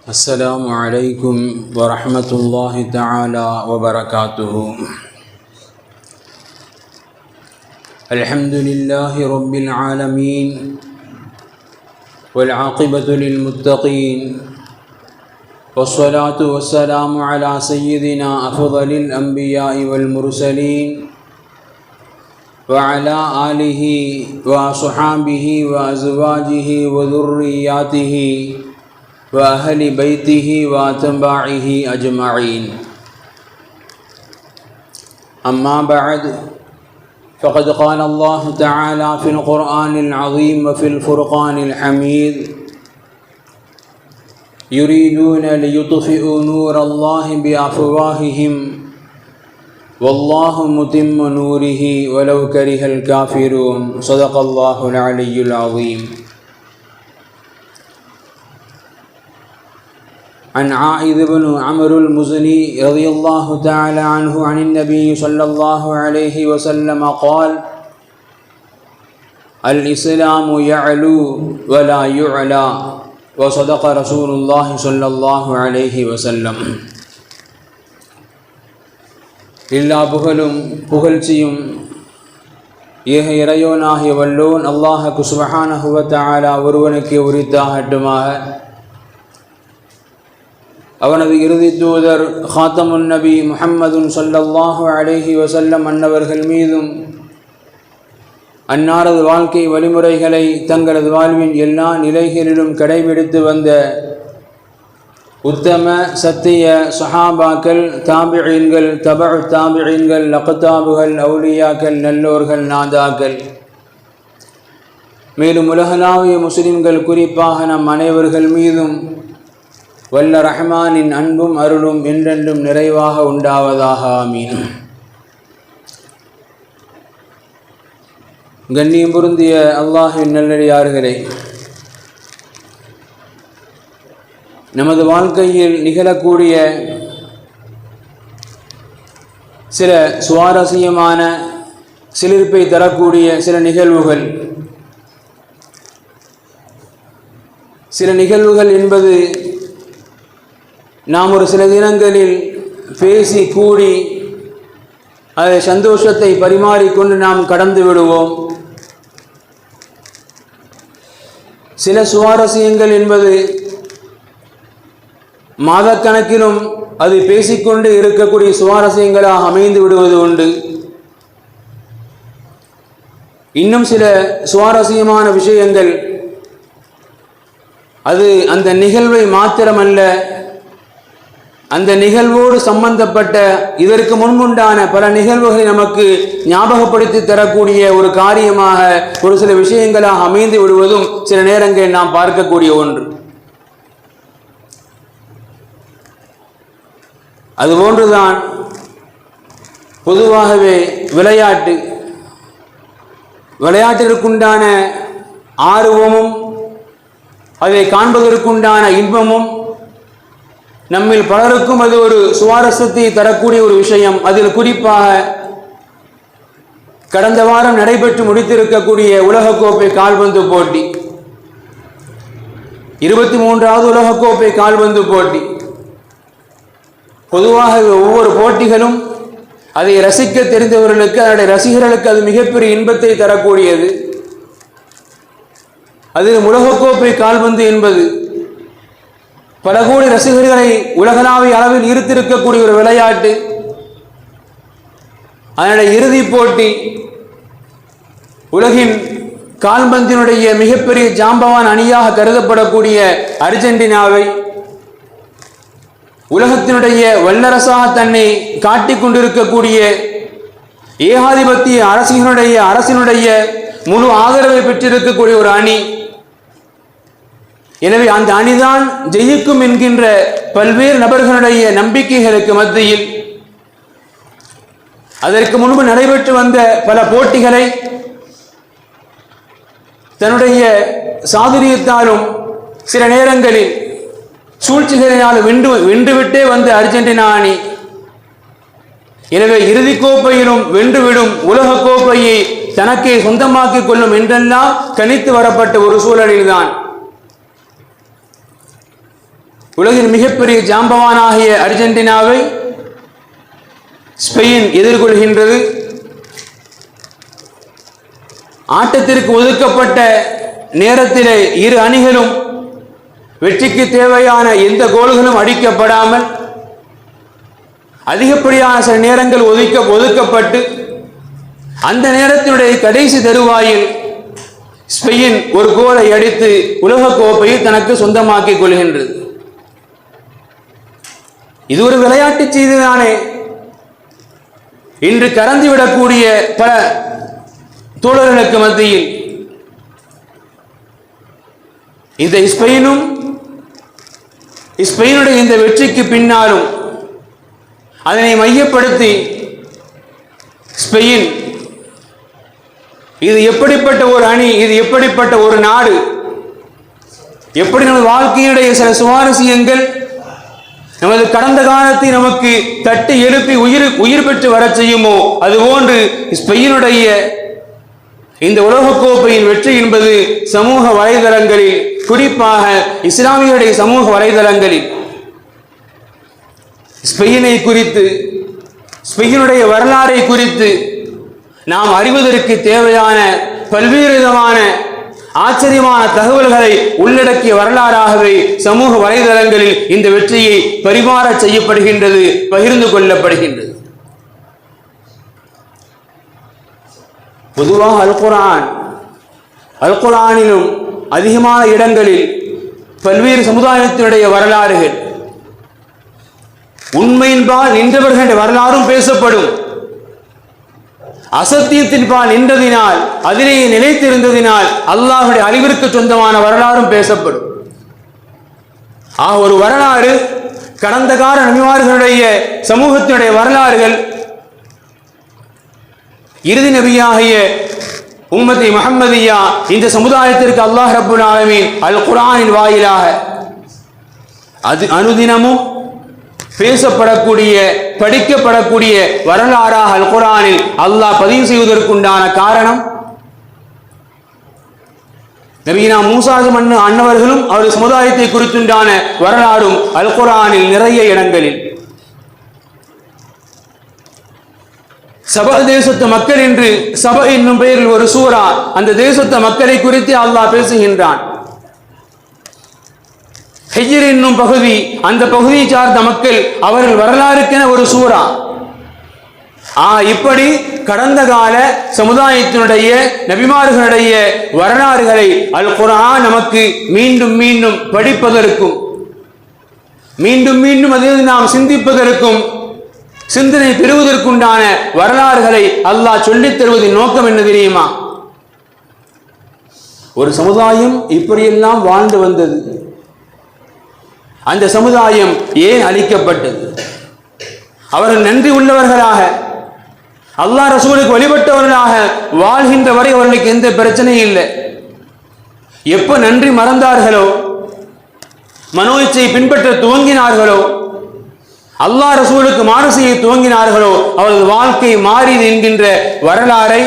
السلام عليكم ورحمة الله تعالى وبركاته. الحمد لله رب العالمين والعاقبة للمتقين والصلاة والسلام على سيدنا أفضل الأنبياء والمرسلين وعلى آله وصحابه وأزواجه وذرياته وأهل بيته وأتباعه أجمعين. أما بعد، فقد قال الله تعالى في القرآن العظيم وفي الفرقان الحميد: يريدون ليطفئوا نور الله بأفواههم والله متم نوره ولو كره الكافرون. صدق الله العلي العظيم. عن عائذ بن عمرو المزني رضي الله تعالى عنه عن النبي صلى الله عليه وسلم قال: الإسلام يعلو ولا يعلى. وصدق رسول الله صلى الله عليه وسلم. எல்லா புகழும் புகழ்ச்சியும் ஏக இறையோனாகிய வல்லோன் அல்லாஹ்வுக்கு சுப்ஹானஹு வ தஆலா ஒருவனுக்கே உரித்தாகட்டுமாக. அவனது இறுதி தூதர் ஹாத்தமுன் நபி முஹம்மதுன் ஸல்லல்லாஹு அலைஹி வஸல்லம் அன்னவர்கள் மீதும் அன்னாரது வாழ்க்கை வழிமுறைகளை தங்களது வாழ்வின் எல்லா நிலைகளிலும் கடைபிடித்து வந்த உத்தம சத்திய சஹாபாக்கள், தாபிஈன்கள், தபஉ தாபிஈன்கள், அக்தாபுகள், அவுலியாக்கள், நல்லோர்கள், நாதாக்கள், மேலும் உலகளாவிய முஸ்லிம்கள் குறிப்பாக நம் அனைவர்கள் மீதும் வல்ல ரஹ்மானின் அன்பும் அருளும் என்றென்றும் நிறைவாக உண்டாவதாக. ஆமீன். கண்ணியம் பொருந்திய அல்லாஹ்வின் நல்லடியார்களே, நமது வாழ்க்கையில் நிகழக்கூடிய சில சுவாரஸ்யமான சிலிர்ப்பை தரக்கூடிய சில நிகழ்வுகள் என்பது நாம் ஒரு சில தினங்களில் பேசி கூடி அதை சந்தோஷத்தை பரிமாறிக்கொண்டு நாம் கடந்து விடுவோம். சில சுவாரஸ்யங்கள் என்பது மாதக்கணக்கிலும் அது பேசிக்கொண்டு இருக்கக்கூடிய சுவாரஸ்யங்களாக அமைந்து விடுவது உண்டு. இன்னும் சில சுவாரஸ்யமான விஷயங்கள் அது அந்த நிகழ்வை மாத்திரமல்ல, அந்த நிகழ்வோடு சம்பந்தப்பட்ட இதற்கு முன்புண்டான பல நிகழ்வுகளை நமக்கு ஞாபகப்படுத்தி தரக்கூடிய ஒரு காரியமாக ஒரு சில விஷயங்களாக அமைந்து விடுவதும் சில நேரங்களில் நாம் பார்க்கக்கூடிய ஒன்று. அதுபோன்றுதான் பொதுவாகவே விளையாட்டிற்குண்டான ஆர்வமும் அதை காண்பதற்குண்டான இன்பமும் நம்மில் பலருக்கும் அது ஒரு சுவாரஸ்யத்தை தரக்கூடிய ஒரு விஷயம். அதில் குறிப்பாக கடந்த வாரம் நடைபெற்று முடித்திருக்கக்கூடிய உலகக்கோப்பை கால்பந்து போட்டி, 23வது உலகக்கோப்பை கால்பந்து போட்டி. பொதுவாக ஒவ்வொரு போட்டிகளும் அதை ரசிக்க தெரிந்தவர்களுக்கு, அதனுடைய ரசிகர்களுக்கு அது மிகப்பெரிய இன்பத்தை தரக்கூடியது. அதில் உலகக்கோப்பை கால்பந்து என்பது பல கோடி ரசிகர்களை உலகளாவிய அளவில் ஈர்த்திருக்கக்கூடிய ஒரு விளையாட்டு. அதனுடைய இறுதிப் போட்டி உலகின் கால்பந்தினுடைய மிகப்பெரிய ஜாம்பவான் அணியாக கருதப்படக்கூடிய அர்ஜென்டினாவை உலகத்தினுடைய வல்லரசாக தன்னை காட்டிக் கொண்டிருக்கக்கூடிய ஏகாதிபத்திய அரசினுடைய முழு ஆதரவை பெற்றிருக்கக்கூடிய ஒரு அணி. எனவே அந்த அணிதான் ஜெயிக்கும் என்கின்ற பல்வேறு நபர்களுடைய நம்பிக்கைகளுக்கு மத்தியில் அதற்கு முன்பு நடைபெற்று வந்த பல போட்டிகளை தன்னுடைய சாதுரியத்தாலும் சில நேரங்களில் சூழ்ச்சிகளினாலும் வென்றுவிட்டே வந்த அர்ஜென்டினா அணி எனவே இறுதிக் கோப்பையிலும் வென்றுவிடும், உலக கோப்பையை தனக்கே சொந்தமாக்கிக் கொள்ளும் என்றெல்லாம் கணித்து வரப்பட்ட ஒரு சூழலில்தான் உலகின் மிகப்பெரிய ஜாம்பவானாகிய அர்ஜென்டினாவை ஸ்பெயின் எதிர்கொள்கின்றது. ஆட்டத்திற்கு ஒதுக்கப்பட்ட நேரத்திலே இரு அணிகளும் வெற்றிக்கு தேவையான எந்த கோல்களும் அடிக்கப்படாமல் அதிகப்படியான சில நேரங்கள் ஒதுக்கப்பட்டு அந்த நேரத்தினுடைய கடைசி தருவாயில் ஸ்பெயின் ஒரு கோலை அடித்து உலகக் கோப்பையை தனக்கு சொந்தமாக்கிக் கொள்கின்றது. இது ஒரு விளையாட்டு செய்திதானே. இன்று கறந்துவிடக்கூடிய பல தோழர்களுக்கு மத்தியில் இந்த ஸ்பெயினுடைய இந்த வெற்றிக்கு பின்னாலும் அதனை மையப்படுத்தி ஸ்பெயின் இது எப்படிப்பட்ட ஒரு அணி, இது எப்படிப்பட்ட ஒரு நாடு, எப்படி நமது வாழ்க்கையினுடைய சில சுவாரஸ்யங்கள் நமது கடந்த காலத்தை நமக்கு தட்டி எழுப்பி உயிர் பெற்று வர செய்யுமோ அதுபோன்று ஸ்பெயினுடைய இந்த உலகக்கோப்பையின் வெற்றி என்பது சமூக வலைதளங்களில், குறிப்பாக இஸ்லாமியருடைய சமூக வலைதளங்களில் ஸ்பெயினை குறித்து, ஸ்பெயினுடைய வரலாறை குறித்து நாம் அறிவதற்கு தேவையான பல்வேறு விதமான ஆச்சரியமான தகவல்களை உள்ளடக்கிய வரலாறாகவே சமூக வலைதளங்களில் இந்த வெற்றியை பரிமாற செய்யப்படுகின்றது, பகிர்ந்து கொள்ளப்படுகின்றது. பொதுவாக அல் குர்ஆனிலும் அதிகமான இடங்களில் பல்வேறு சமுதாயத்தினுடைய வரலாறுகள், உண்மையின்பால் நின்றவர்களுடைய வரலாறும் பேசப்படும். அசத்தியத்தின்பால் நின்றதினால், அதிலேயே நிலைத்திருந்ததினால் அல்லாஹ்வுடைய அழிவிற்கு சொந்தமான வரலாறும் பேசப்படும். ஒரு வரலாறு, கடந்த கால நபிமார்களுடைய சமூகத்தினுடைய வரலாறுகள், இறுதி நபியாகிய உம்மத்தி முஹம்மதியா இந்த சமுதாயத்திற்கு அல்லாஹ் ரப்புல் ஆலமீன் அல் குர்ஆனின் வாயிலாக அது அனுதினமும் பேசப்படக்கூடிய, படிக்கப்படக்கூடிய வரலாறாக அல் குர்ஆனில் அல்லாஹ் பதிவு செய்வதற்குண்டான காரணம், நபியினா மூசா அன்னவர்களும் அவருடைய சமுதாயத்தை குறித்துண்டான வரலாறும் அல் குர்ஆனில் நிறைய இடங்களில். சபா தேசத்து மக்கள் என்று சபா என்னும் பெயரில் ஒரு சூரா அந்த தேசத்து மக்களை குறித்து அல்லாஹ் பேசுகின்றான். ஹிஜ்ர் என்னும் பகுதி, அந்த பகுதியை சார்ந்த மக்கள், அவர்கள் வரலாறுக்கென ஒரு சூரா. இப்படி கடந்த கால சமுதாயத்தினுடைய நபிமார்களுடைய வரலாறுகளை அல் குர்ஆன் நமக்கு மீண்டும் மீண்டும் படிப்பதற்கும், மீண்டும் மீண்டும் அதில் நாம் சிந்திப்பதற்கும், சிந்தனை பெறுவதற்குண்டான வரலாறுகளை அல்லாஹ் சொல்லித் தருவதின் நோக்கம் என்ன தெரியுமா? ஒரு சமுதாயம் இப்படியெல்லாம் வாழ்ந்து வந்தது, அந்த சமுதாயம் ஏன் அழிக்கப்பட்டது, அவர்கள் நன்றி உள்ளவர்களாக அல்லாஹ் ரசூலுக்கு வழிபட்டவர்களாக வாழ்கின்ற வரை அவர்களுக்கு எந்த பிரச்சனையும் இல்லை. எப்ப நன்றி மறந்தார்களோ, மனோ இச்சையை பின்பற்ற துவங்கினார்களோ, அல்லாஹ் ரசூலுக்கு மாறு செய்ய துவங்கினார்களோ, அவரது வாழ்க்கை மாறியது என்கின்ற வரலாறை,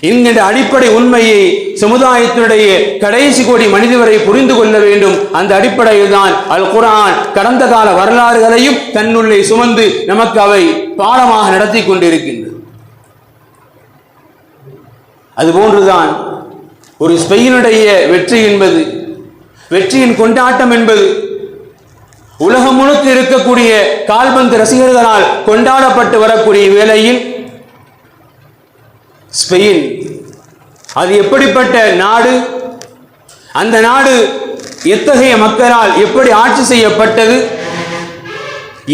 என்கின்ற அடிப்படை உண்மையை சமுதாயத்தினுடைய கடைசி கோடி மனிதவரை புரிந்து கொள்ள வேண்டும். அந்த அடிப்படையில் தான் அல் குர்ஆன் கடந்த கால வரலாறுகளையும் தன்னுள்ளே சுமந்து நமக்கு அவை பாடமாக நடத்தி கொண்டிருக்கின்றது. அதுபோன்றுதான் ஒரு ஸ்பெயினுடைய வெற்றி என்பது, வெற்றியின் கொண்டாட்டம் என்பது உலகம் முழுக்க இருக்கக்கூடிய கால்பந்து ரசிகர்களால் கொண்டாடப்பட்டு வரக்கூடிய வேளையில் ஸ்பெயின் அது எப்படிப்பட்ட நாடு, அந்த நாடு எத்தகைய மக்களால் எப்படி ஆட்சி செய்யப்பட்டது,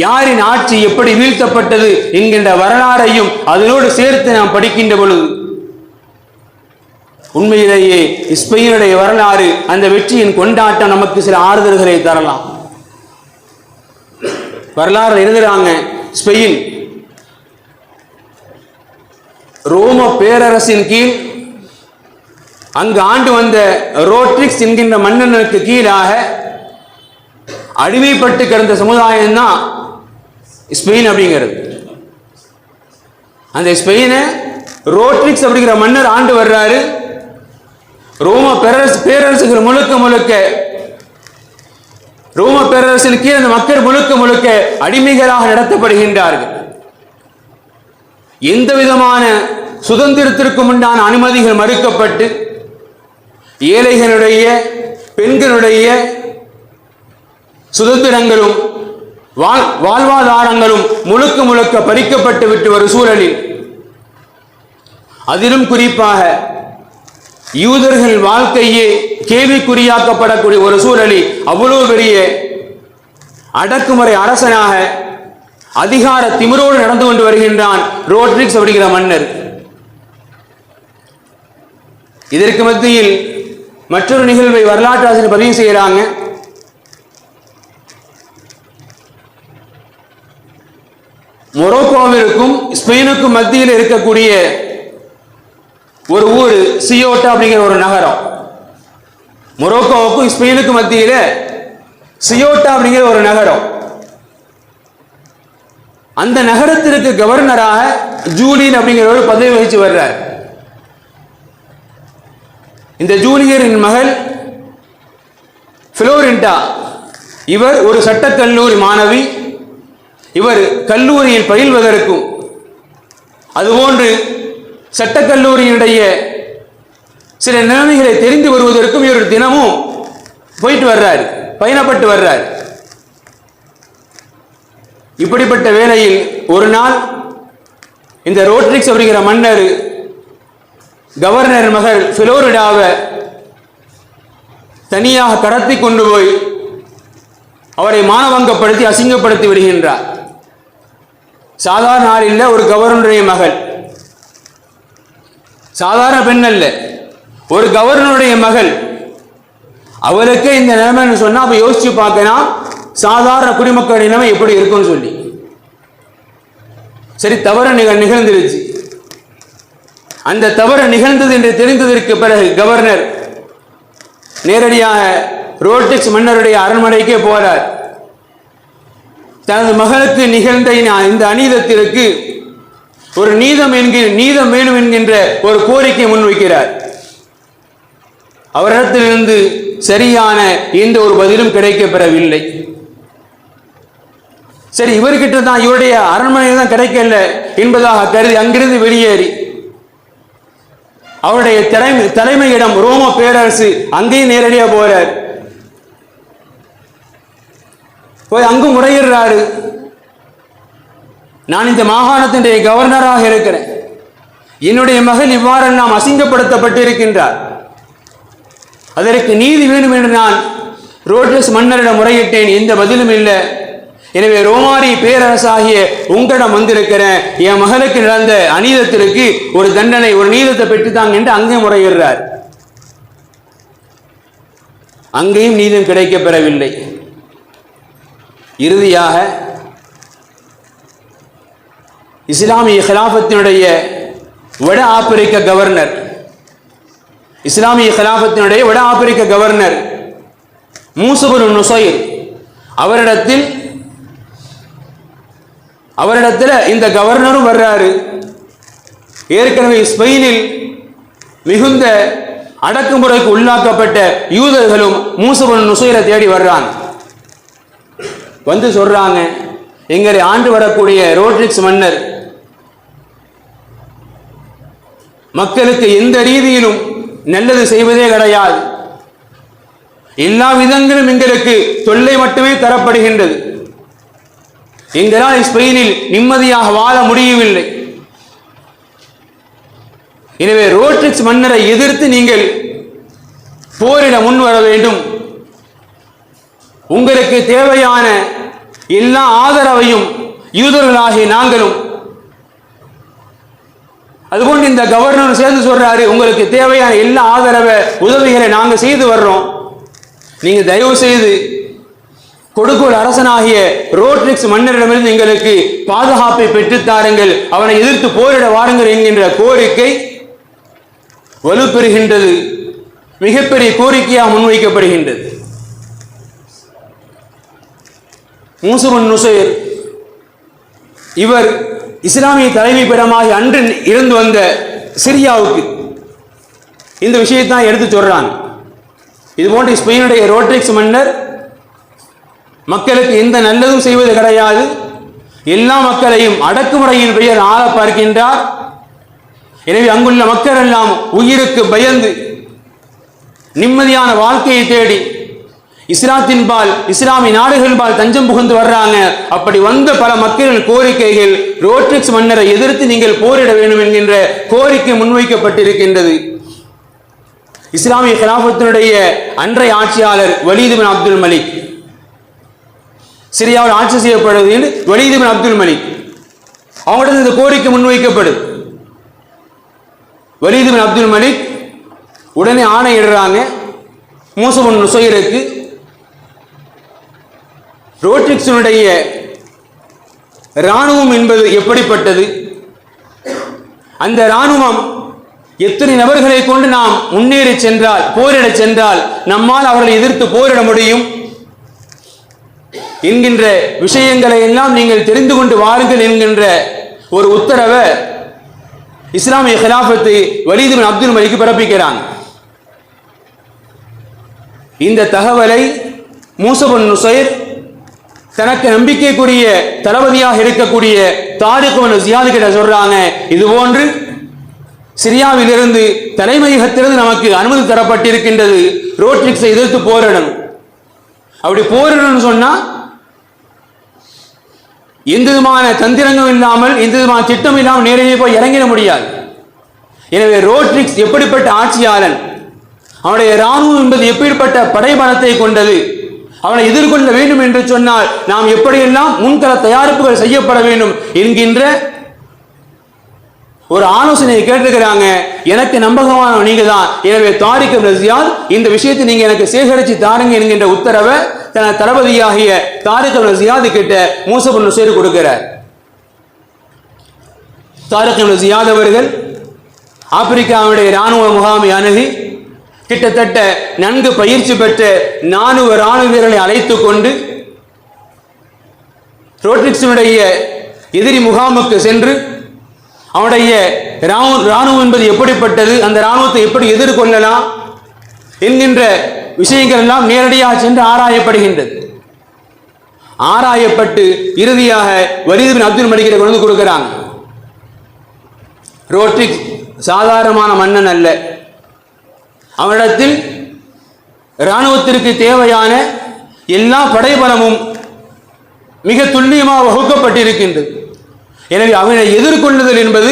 யாரின் ஆட்சி எப்படி வீழ்த்தப்பட்டது என்கின்ற வரலாறையும் அதனோடு சேர்த்து நாம் படிக்கின்ற பொழுது உண்மையிலேயே ஸ்பெயினுடைய வரலாறு, அந்த வெற்றியின் கொண்டாட்டம் நமக்கு சில ஆறுதல்களை தரலாம். வரலாறு எழுதுறாங்க, ஸ்பெயின் ரோம பேரரசின் கீழ் அங்கு ஆண்டு வந்த ரோட்ரிக்ஸ் என்கின்ற மன்னனுக்கு கீழாக அடிமைப்பட்டு கிடந்த சமுதாயம் தான் ஸ்பெயின் அப்படிங்கிறது. அந்த ஸ்பெயினை ரோட்ரிக்ஸ் அப்படிங்கிற மன்னர் ஆண்டு வர்றாரு. ரோம பேரரசுகள் முழுக்க முழுக்க ரோம பேரரசின் கீழ் அந்த மக்கள் முழுக்க முழுக்க அடிமைகளாக நடத்தப்படுகின்றார்கள். எந்த விதமான சுதந்திரத்திற்கும் உண்டான அனுமதிகள் மறுக்கப்பட்டு ஏழைகளுடைய பெண்களுடைய சுதந்திரங்களும் வாழ்வாதாரங்களும் முழுக்க முழுக்க பறிக்கப்பட்டு விட்டு வரும் சூழலில், அதிலும் குறிப்பாக யூதர்கள் வாழ்க்கையே கேள்விக்குறியாக்கப்படக்கூடிய ஒரு சூழலில் அவ்வளவு பெரிய அடக்குமுறை அரசனாக அதிகார திமிரோடு நடந்து கொண்டு வருகின்றான் ரோட்ரிக்ஸ் அப்படிங்கிற மன்னர். இதற்கு மத்தியில் மற்றொரு நிகழ்வை வரலாற்று ஆசிரியர் பதிவு செய்கிறாங்க. மொரோக்கோவிற்கும் ஸ்பெயினுக்கும் மத்தியில் இருக்கக்கூடிய ஒரு ஊர் சியோட்டா அப்படிங்கிற ஒரு நகரம். மொரோக்கோவுக்கும் ஸ்பெயினுக்கும் மத்தியில் சியோட்டா அப்படிங்கிற ஒரு நகரம். அந்த நகரத்திற்கு கவர்னராக ஜூலியன் அப்படிங்கிற ஒரு பதவி வகிச்சு வர்றார். இந்த ஜூலியரின் மகள் புளோரிண்டா, இவர் ஒரு சட்டக்கல்லூரி மாணவி. இவர் கல்லூரியில் பயில்வதற்கும் அதுபோன்று சட்டக்கல்லூரியினுடைய சில நிலைமைகளை தெரிந்து வருவதற்கும் இவர் தினமும் போயிட்டு வர்றார், பயணப்பட்டு வர்றார். இப்படிப்பட்ட வேளையில் ஒரு நாள் இந்த ரோட்ரிக்ஸ் அப்படிங்கிற மன்னர் கவர்னர் மகள் புளோரிடாவை தனியாக கடத்தி கொண்டு போய் அவரை மானவங்கப்படுத்தி அசிங்கப்படுத்தி விடுகின்றார். சாதாரண ஆள் இல்லை, ஒரு கவர்னருடைய மகள், சாதாரண பெண் அல்ல, ஒரு கவர்னருடைய மகள். அவளுக்கே இந்த நிலைமைன்னு சொன்னா அப்ப யோசிச்சு பார்க்கலாம் சாதாரண குடிமக்கள் நிலைமை எப்படி இருக்கும்னு சொல்லி. சரி, தவறு நிகழ்ந்துருச்சு. அந்த தவறு நிகழ்ந்தது என்று தெரிந்ததற்கு பிறகு கவர்னர் நேரடியாக ரோட்ரிக்ஸ் மன்னருடைய அரண்மனைக்கே போறார். தனது மகளுக்கு நிகழ்ந்த இந்த அநீதத்திற்கு ஒரு நீதம் வேணும் என்கின்ற ஒரு கோரிக்கை முன்வைக்கிறார். அவரிடத்திலிருந்து சரியான எந்த ஒரு பதிலும் கிடைக்கப்பெறவில்லை. சரி, இவர்கிட்ட தான் இவருடைய அரண்மனை தான் கிடைக்கல என்பதாக கருதி அங்கிருந்து வெளியேறி அவருடைய தலைமையிடம் ரோம பேரரசு அங்கேயும் நேரடியாக போறார். போய் அங்கு முறையிடுறாரு. நான் இந்த மாகாணத்தினுடைய கவர்னராக இருக்கிறேன், என்னுடைய மகள் இவ்வாறெல்லாம் அசிங்கப்படுத்தப்பட்டு இருக்கின்றார், அதற்கு நீதி வேண்டும் என்று நான் ரோட்ரிக்ஸ் மன்னரிடம் முறையிட்டேன், எந்த பதிலும் இல்லை. எனவே ரோமாரி பேரரசாகிய உங்களிடம் வந்திருக்கிறேன், என் மகளுக்கு நடந்த அநீதத்திற்கு ஒரு தண்டனை, ஒரு நீதத்தை பெற்றுத்தாங்க என்று அங்கே முறையிடுறார். அங்கேயும் நீதம் கிடைக்கப்பெறவில்லை. இறுதியாக இஸ்லாமிய கிலாபத்தினுடைய வட ஆப்பிரிக்க கவர்னர், இஸ்லாமிய கிலாபத்தினுடைய வட ஆப்பிரிக்க கவர்னர் மூசபுல் நுசைர் அவரிடத்தில் இந்த கவர்னரும் வர்றாரு. ஏற்கனவே ஸ்பெயினில் மிகுந்த அடக்குமுறைக்கு உள்ளாக்கப்பட்ட யூதர்களும் மூசபுல் நுசைரை தேடி வர்றாங்க. வந்து சொல்றாங்க, எங்களை ஆண்டு வரக்கூடிய ரோட்ரிக்ஸ் மன்னர் மக்களுக்கு எந்த ரீதியிலும் நல்லது செய்வதே கிடையாது, எல்லா விதங்களும் எங்களுக்கு தொல்லை மட்டுமே தரப்படுகின்றது, எங்களால் ஸ்பெயினில் நிம்மதியாக வாழ முடியவில்லை. எனவே ரோட்ரிக்ஸ் மன்னரை எதிர்த்து நீங்கள் போரிட முன் வர வேண்டும், உங்களுக்கு தேவையான எல்லா ஆதரவையும் யூதர்களாகிய நாங்களும், அதுபோன்று இந்த கவர்னர் சேர்ந்து சொல்றாரு, உங்களுக்கு தேவையான எல்லா ஆதரவை உதவிகளை நாங்கள் செய்து வர்றோம், நீங்க தயவு செய்து கொடுக்கோல் அரசனாகிய ரோட்ரிக்ஸ் மன்னரிடமிருந்து எங்களுக்கு பாதுகாப்பை பெற்றுத்தாருங்கள், அவனை எதிர்த்து போரிட வாருங்கள் என்கின்ற கோரிக்கை வலுப்பெறுகின்றது, மிகப்பெரிய கோரிக்கையாக முன்வைக்கப்படுகின்றது. மூசபுல் நுசைர் இவர் இஸ்லாமிய தலைமை பீடமாக அன்று இருந்து வந்த சிரியாவுக்கு இந்த விஷயத்தான் எடுத்து சொல்றாங்க. இதுபோன்று ஸ்பெயினுடைய ரோட்ரிக்ஸ் மன்னர் மக்களுக்கு எந்த நல்லதும் செய்வது கிடையாது. எல்லா மக்களையும் அடக்குமுறையின் பெயர் ஆள பார்க்கின்றார். எனவே அங்குள்ள மக்கள் எல்லாம் உயிருக்கு பயந்து நிம்மதியான வாழ்க்கையை தேடி இஸ்லாத்தின் பால், இஸ்லாமிய நாடுகள் பால் தஞ்சம் புகுந்து வர்றாங்க. அப்படி வந்த பல மக்களின் கோரிக்கைகள் ரோட்ரிக்ஸ் மன்னரை எதிர்த்து நீங்கள் போரிட வேண்டும் என்கின்ற கோரிக்கை முன்வைக்கப்பட்டிருக்கின்றது. இஸ்லாமிய கிலாபத்தினுடைய அன்றைய ஆட்சியாளர் வலீத் பின் அப்துல் மலிக், சிரியாவில் ஆட்சி செய்யப்படுவது என்று வலீத் பின் அப்துல் மலிக் அவங்களிடம் இந்த கோரிக்கை முன்வைக்கப்படுது. வலீத் பின் அப்துல் மலிக் உடனே ஆணையிடுறாங்க மூசா பின் நுசைருக்கு, ரோட்ரிக்ஸினுடைய இராணுவம் என்பது எப்படிப்பட்டது, அந்த இராணுவம் எத்தனை நபர்களை கொண்டு நாம் முன்னேறி சென்றால், போரிட சென்றால் நம்மால் அவர்களை எதிர்த்து போரிட முடியும் என்கின்ற விஷயங்களை எல்லாம் நீங்கள் தெரிந்து கொண்டு வாருங்கள் என்கின்ற ஒரு உத்தரவை இஸ்லாமிய கிலாபத்து வலீத் பின் அப்துல் மலிக் பிறப்பிக்கிறாங்க. இந்த தகவலை மூசா பின் நுசைர் தனக்கு நம்பிக்கைக்குரிய தளபதியாக இருக்கக்கூடிய தாரிக் பின் ஜியாத் கிட்ட சொல்றாங்க, இது போன்று சிரியாவிலிருந்து தலைமையகத்திலிருந்து நமக்கு அனுமதி தரப்பட்டிருக்கின்றது, ரோட்ரிக்ஸை எதிர்த்து போரிடணும். அப்படி போரிடணும்னு சொன்னா எந்த விதமான தந்திரங்களும் இல்லாமல், எந்த விதமான திட்டம் இல்லாமல் நேரடியாக போய் இறங்கிட முடியாது. எனவே ரோட்ரிக்ஸ் எப்படிப்பட்ட ஆட்சியாளன், அவனுடைய இராணுவம் என்பது எப்படிப்பட்ட படைபலத்தை கொண்டது, அவனை எதிர்கொள்ள வேண்டும் என்று சொன்னால் நாம் எப்படியெல்லாம் முன்கள தயாரிப்புகள் செய்யப்பட வேண்டும் என்கின்ற ஒரு ஆலோசனையை கேட்டிருக்கிறாங்க. எனக்கு நம்பகமான நீங்க தான், எனவே தாரிக் பின் ஜியாத் இந்த விஷயத்தை நீங்க எனக்கு சேகரித்து தாருங்க என்கின்ற உத்தரவை தன தளபதியாகிய தாரிக் பின் ஜியாத் கிட்ட மூசா பின் நுசைர் கொடுக்கிறார். தாரிக் பின் ஜியாத் அவர்கள் ஆப்பிரிக்காவுடைய இராணுவ முகாமை அணுகி கிட்டத்தட்ட நன்கு பயிற்சி பெற்ற 400 இராணுவ வீரர்களை அழைத்துக் கொண்டு ரோட்ரிக்ஸினுடைய எதிரி முகாமுக்கு சென்று அவனுடைய இராணுவம் என்பது எப்படிப்பட்டது, அந்த இராணுவத்தை எப்படி எதிர்கொள்ளலாம் என்கின்ற விஷயங்கள் எல்லாம் நேரடியாக சென்று ஆராயப்படுகின்றது. ஆராயப்பட்டு இறுதியாக வலீத் பின் அப்துல் மலிக்கை கொண்டு கொடுக்கிறாங்க. ரோட்ரிக்ஸ் சாதாரணமான மன்னன் அல்ல, அவனிடத்தில் இராணுவத்திற்கு தேவையான எல்லா படைபலமும் மிக துல்லியமாக வகுக்கப்பட்டிருக்கின்றது. எனவே அவனை எதிர்கொள்ளுதல் என்பது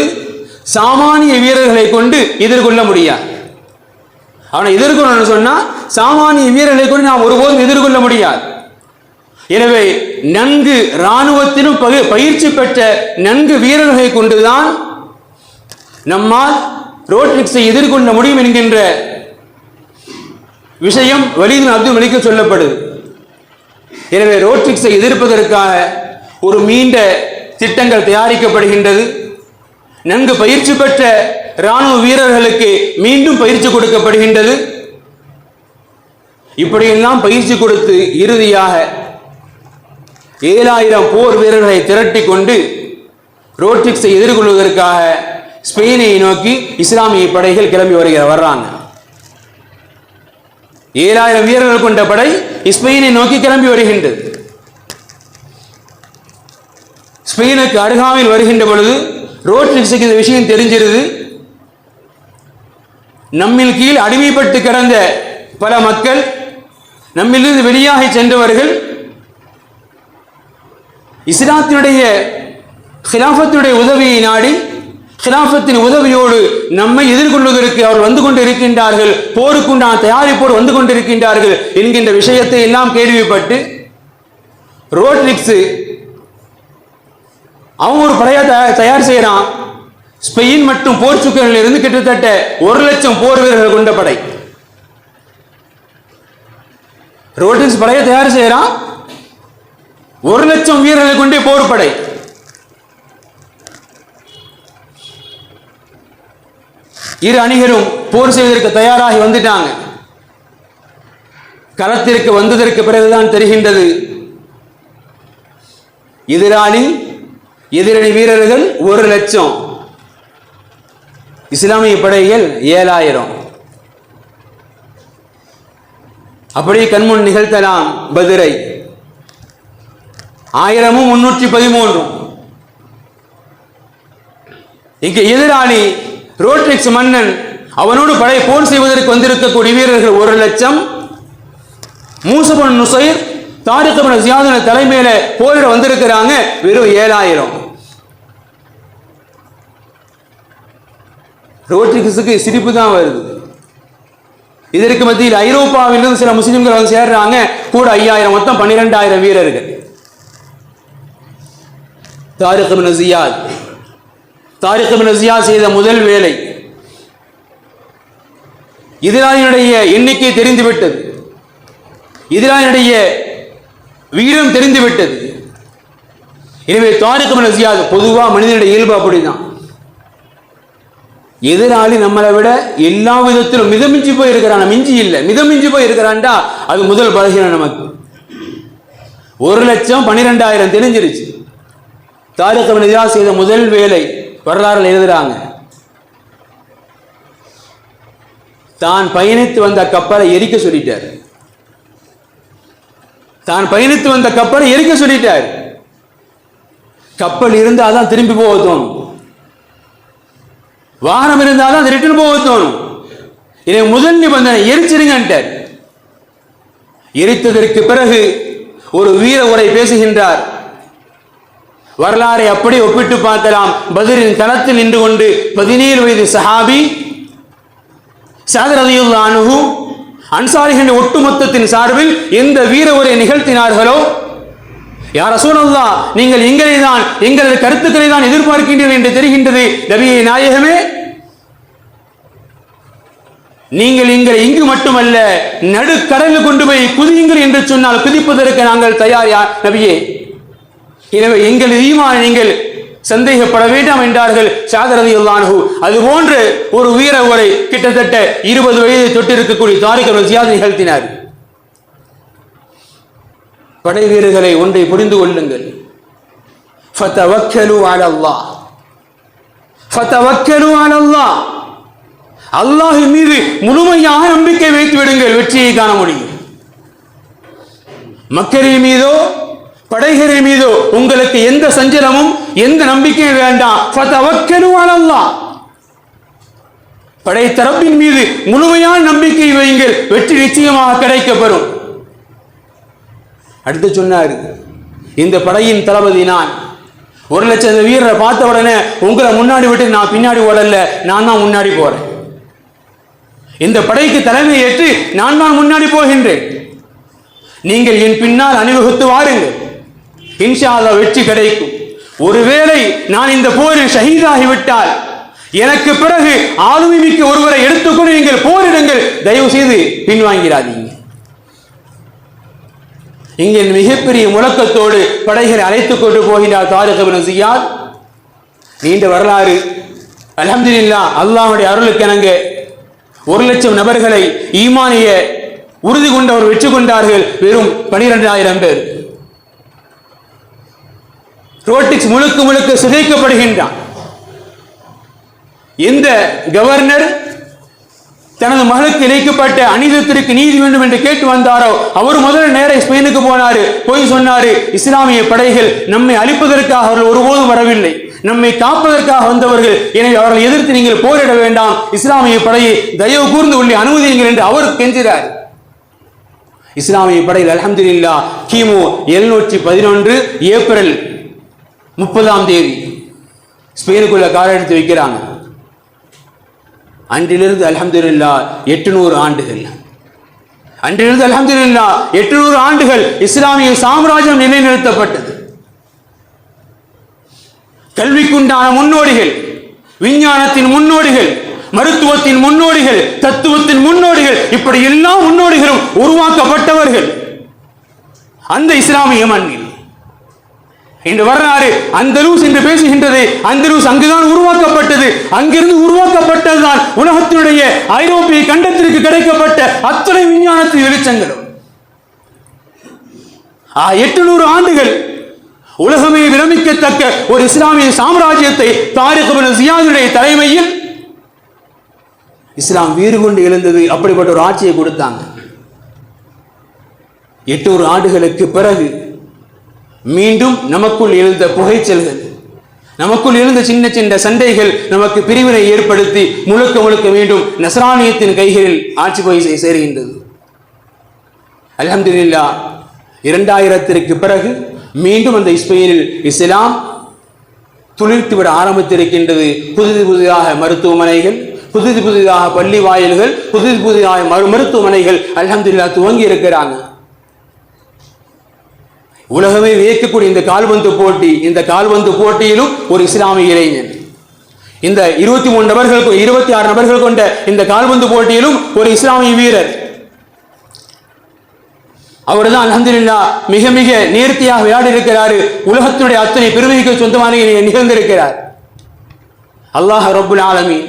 சாமானிய வீரர்களை கொண்டு எதிர்கொள்ள முடியாது. அவனை எதிர்கொள்ளணும்னு சொன்னா சாமானிய வீரர்களை கொண்டு நாம் ஒருபோதும் எதிர்கொள்ள முடியாது. எனவே நன்கு இராணுவத்திலும் பயிற்சி பெற்ற நன்கு வீரர்களை கொண்டுதான் நம்மால் ரோட்ரிக்ஸை எதிர்கொள்ள முடியும் என்கின்ற விஷயம் வலீத் பின் அப்துல் மலிக்கு சொல்லப்படுது. எனவே ரோட்ரிக்ஸை எதிர்ப்பதற்காக ஒரு நீண்ட திட்டங்கள் தயாரிக்கப்படுகின்றது. நன்கு பயிற்சி பெற்ற இராணுவ வீரர்களுக்கு மீண்டும் பயிற்சி கொடுக்கப்படுகின்றது. இப்படியெல்லாம் பயிற்சி கொடுத்து இறுதியாக 7000 போர் வீரர்களை திரட்டி கொண்டு ரோட்ரிக்ஸை எதிர்கொள்வதற்காக ஸ்பெயினை நோக்கி இஸ்லாமிய படைகள் கிளம்பி வர்றாங்க. 7000 வீரர்கள் கொண்ட படை ஸ்பெயினை நோக்கி கிளம்பி வருகின்றது. ஸ்பெயினுக்கு அருகாமையில் வருகின்ற பொழுது ரோட்ரிக்ஸுக்கு இந்த விஷயம் தெரிஞ்சிருது. நம்மில் கீழ் அடிமைப்பட்டு கிடந்த பல மக்கள், நம்மிலிருந்து வெளியாகி சென்றவர்கள் இஸ்லாத்தினுடைய கிலாஃபத்துடைய உதவியை நாடி கிலாஃபத்தின் உதவியோடு நம்மை எதிர்கொள்வதற்கு அவர் வந்து கொண்டிருக்கின்றார்கள், போருக்குண்டான தயாரிப்போடு வந்து கொண்டிருக்கின்றார்கள் என்கின்ற விஷயத்தை எல்லாம் கேள்விப்பட்டு ரோட்ரிக்ஸ் அவன் ஒரு படையை தயார் செய்யறான். ஸ்பெயின் மற்றும் போர்ச்சுகலில் இருந்து கிட்டத்தட்ட 1,00,000 போர் வீரர்கள் கொண்ட படை. ரோட்ரிக்ஸ் படையை தயார் செய்யறான், 1,00,000 வீரர்களை கொண்டே போர் படை. இரு அணிகளும் போர் செய்வதற்கு தயாராகி வந்துட்டாங்க. களத்திற்கு வந்ததற்கு பிறகுதான் தெரிகின்றது எதிரணி வீரர்கள் 1,00,000, இஸ்லாமிய படைகள் 7,000. அப்படியே கண்முன் நிகழ்த்தலாம் பத்ரை. 1313. இங்கே எதிராளி ரோட்ரிக்ஸ் மன்னன், அவனோடு படை போர் செய்வதற்கு வந்திருக்கக்கூடிய வீரர்கள் 1,00,000. மூசா பின் நுசைர், தாரிக் பின் ஜியாத் தலைமையில போரிட வந்திருக்கிறாங்க, வெறும் 7,000. ரோட்ரிக்ஸுக்கு சிரிப்பு தான் வருது. இதற்கு மத்தியில் ஐரோப்பாவிலிருந்து சில முஸ்லிம்கள் வந்து சேர்றாங்க, கூட 5,000, மொத்தம் 12,000 வீரர்கள். தாரிக் பின் ஜியாத் செய்த முதல் வேலை, எதிராளியுடைய எண்ணிக்கை தெரிந்துவிட்டது, எதிராளியுடைய வீரம் தெரிந்துவிட்டது. எனவே தாரிக் பின் ஜியாத், பொதுவா மனிதனுடைய இயல்பு அப்படிதான், எதிராளி நம்மளை விட எல்லா விதத்திலும் மிதமிஞ்சி போய் இருக்கிறான், மிஞ்சி இல்லை மிதமிஞ்சி போய் இருக்கிறான்டா, அது முதல் பலகீனம் நமக்கு. 1,00,000 12,000 தெரிஞ்சிருச்சு. தாரிக் பின் ஜியாத் செய்த முதல் வேலை வரலாறு எழுதுறாங்க, தான் பயணித்து வந்த கப்பலை எரிக்க சொல்லிட்டார். தான் பயணித்து வந்த கப்பலை எரிக்க சொல்லிட்டார். கப்பல் இருந்தாதான் திரும்பி போக தோணும், வாகனம் இருந்தாதான் ரிட்டர்ன் போக தோணும். இதை முதல் நிபந்தனை எரிச்சிருங்கன்றார். எரித்ததற்கு பிறகு ஒரு வீர உரை பேசுகின்றார். வரலாறை அப்படி ஒப்பிட்டு பார்க்கலாம். பத்ரின் தளத்தில் நின்று கொண்டு 17 வயது சஹாபி ஸஅத் ரலியல்லாஹு அன்ஹு அன்சாரிகளின் ஒட்டுமொத்தத்தின் சார்பில் எந்த வீர உரை நிகழ்த்தினார்களோ, யா ரசூலல்லாஹ், நீங்கள் எங்களது கருத்துக்களை தான் எதிர்பார்க்கின்றீர்கள் என்று தெரிகின்றது. நபியே நாயகமே, நீங்கள் எங்களை இங்கு மட்டுமல்ல நடுக்கடலில் கொண்டு போய் குதியுங்கள் என்று சொன்னால் குதிப்பதற்கு நாங்கள் தயார் யா நபியே. எனவே எங்கள் ஈமான் நீங்கள் சந்தேகப்பட வேண்டாம் என்றார்கள் ஸஅத் ரலியல்லாஹு அன்ஹு. அதுபோன்று ஒரு வீர உரை கிட்டத்தட்ட 20 வயதை தொட்டிருக்கக்கூடிய தாரிக் பின் ஜியாத் நிகழ்த்தினார். படை வீரர்களை ஒன்றை புரிந்து கொள்ளுங்கள், ஃபதவக்கலு அலல்லாஹ், ஃபதவக்கலு அலல்லாஹ், அல்லாஹ்வின் மீது முழுமையாக நம்பிக்கை வைத்து விடுங்கள், வெற்றியை காண முடியும். மக்களின் மீதோ படைகளின் மீதோ உங்களுக்கு எந்த சஞ்சலமும் எந்த நம்பிக்கையும் வேண்டாம். ஃபதவக்கலு அலல்லாஹ், படை தரப்பின் மீது முழுமையான நம்பிக்கை வையுங்கள், வெற்றி நிச்சயமாக கிடைக்கப்பெறும். அடுத்து சொன்னார், இந்த படையின் தளபதி நான். 1,00,000 வீரரை பார்த்த உடனே உங்களை முன்னாடி விட்டு நான் பின்னாடி ஓடல, நான் தான் முன்னாடி போறேன். இந்த படைக்கு தலைமை ஏற்று நான் தான் முன்னாடி போகின்றேன். நீங்கள் என் பின்னால் அணிவகுத்து வாருங்கள், இன்ஷா அல்லாஹ் வெற்றி கிடைக்கும். ஒருவேளை நான் இந்த போரில் ஷஹீதாகிவிட்டால் எனக்கு பிறகு ஆளுமை மிக்க ஒருவரை எடுத்துக்கொண்டு நீங்கள் போரிடுங்கள், தயவு செய்து பின்வாங்கிறாதீங்க. இங்கே மிகப்பெரிய முழக்கத்தோடு படைகளை அழைத்துக் கொண்டு போகிறார் தாரிக் பின் ஜியாத். நீண்ட வரலாறு. அல்ஹம்துலில்லாஹ், அல்லாஹ்வுடைய அருளுக்கு இணங்க 1,00,000 நபர்களை ஈமானிய உறுதி கொண்டவர் வெற்றி கொண்டார்கள், வெறும் 12,000 பேர். ரோட்ரிக்ஸ் முழுக்க முழுக்க சிதைக்கப்படுகின்றான். எந்த கவர்னர் தனது மகளுக்கு இணைக்கப்பட்ட அநீதத்திற்கு நீதி வேண்டும் என்று கேட்டு வந்தாரோ அவர் முதல்ல நேர ஸ்பெயினுக்கு போனாரு. போய் சொன்னாரு, இஸ்லாமிய படைகள் நம்மை அழிப்பதற்காக அவர்கள் ஒருபோதும் வரவில்லை, நம்மை காப்பதற்காக வந்தவர்கள். எனவே அவர்களை எதிர்த்து நீங்கள் போரிட வேண்டாம், இஸ்லாமிய படையை தயவு கூர்ந்து உள்ளே அனுமதியுங்கள் என்று அவர் கெஞ்சிறார். இஸ்லாமிய படையில் அல்ஹம்துலில்லாஹ் கிமு 711 ஏப்ரல் 30 ஸ்பெயினுக்குள்ள கால் எடுத்து வைக்கிறாங்க. அன்றிலிருந்து அல்ஹம்துலில்லாஹ் 800 ஆண்டுகள், அன்றிலிருந்து அல்ஹம்துலில்லாஹ் 800 ஆண்டுகள் இஸ்லாமிய சாம்ராஜ்யம் நிலைநிறுத்தப்பட்டது. கல்விக்குண்டான முன்னோடிகள், விஞ்ஞானத்தின் முன்னோடிகள், மருத்துவத்தின் முன்னோடிகள், தத்துவத்தின் முன்னோடிகள், இப்படி எல்லா முன்னோடிகளும் உருவாக்கப்பட்டவர்கள் அந்த இஸ்லாமிய மண்ணில். இந்த வரலாறு அந்தலூஸ் என்று பேசுகின்றது. அந்தலூஸ் அங்குதான் உருவாக்கப்பட்டது. அங்கிருந்து உருவாக்கப்பட்டதுதான் உலகத்தினுடைய ஐரோப்பிய கண்டத்திற்கு கிடைக்கப்பட்ட அத்தனை விஞ்ஞானத்தின் வெளிச்சங்களும். 800 ஆண்டுகள் உலகமே விரமிக்கத்தக்க ஒரு இஸ்லாமிய சாம்ராஜ்யத்தை தாரிக் பின் ஜியாதுடைய தலைமையில் இஸ்லாம் வீறு கொண்டு எழுந்தது. அப்படிப்பட்ட ஒரு ஆட்சியை கொடுத்தாங்க. 800 ஆண்டுகளுக்கு பிறகு மீண்டும் நமக்குள் எழுந்த புகைச்சல்கள், நமக்குள் எழுந்த சின்ன சின்ன சண்டைகள் நமக்கு பிரிவினை ஏற்படுத்தி முழுக்க முழுக்க மீண்டும் நஸ்ரானியத்தின் கைகளில் ஆட்சி போய் சேருகின்றது. அல்ஹம்துலில்லாஹ் 2000ற்கு பிறகு மீண்டும் அந்த ஸ்பெயினில் இஸ்லாம் துளிர்த்துவிட ஆரம்பித்திருக்கின்றது. புதிதாக மருத்துவமனைகள், புதிதாக பள்ளி வாயில்கள், புதிதாக மருத்துவமனைகள் அல்ஹம்துலில்லாஹ் துவங்கி இருக்கிறாங்க. உலகமே வியக்கக்கூடிய இந்த கால்பந்து போட்டி, இந்த கால்பந்து போட்டியிலும் ஒரு இஸ்லாமிய இளைஞன், இந்த 23 நபர்கள் 26 நபர்கள் கொண்ட இந்த கால்பந்து போட்டியிலும் ஒரு இஸ்லாமிய வீரர், அவர் தான் அல்ஹம்துலில்லாஹ் மிக மிக நேர்த்தியாக விளையாடி இருக்கிறார். உலகத்தினுடைய அத்தனை பெருமைக்கு சொந்தமான நிகழ்ந்திருக்கிறார். அல்லாஹ் ரப்புல் ஆலமீன்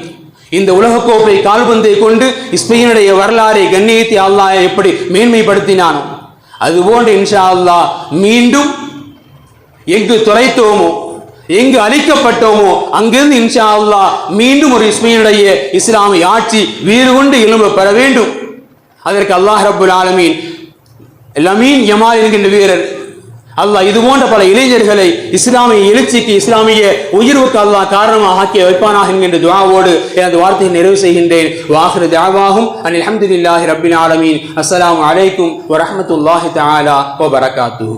இந்த உலகக்கோப்பை கால்பந்தை கொண்டு ஸ்பெயினுடைய வரலாறை கண்ணியத்தை அல்லாஹ் எப்படி மேன்மைப்படுத்தினானோ அதுபோன்று இன்ஷா அல்லாஹ் மீண்டும் எங்கு தொலைத்தோமோ, எங்கு அழிக்கப்பட்டோமோ அங்கிருந்து இன்ஷா அல்லாஹ் மீண்டும் ஒரு ஸ்பெயினுடைய இஸ்லாமிய ஆட்சி வீறு கொண்டு எழும்ப பெற வேண்டும். அதற்கு அல்லாஹ் ரப்புல் ஆலமீன் லமீன் யமால் என்கின்ற வீரர் அல்லாஹ் இது போன்ற பல இளைஞர்களை இஸ்லாமிய எழுச்சிக்கு, இஸ்லாமிய உயர்வுக்கு அல்லாஹ் காரணமாக ஆக்கி வைப்பானாக என்கின்ற துஆவோடு எனது வார்த்தையை நிறைவு செய்கின்றேன். வாஹிரு தஅவாஹும் அனில் ஹம்துலில்லாஹி ரப்பில் ஆலமீன். அஸ்ஸலாமு அலைக்கும் வரஹ்மத்துல்லாஹி தஆலா வ பரகாத்துஹு.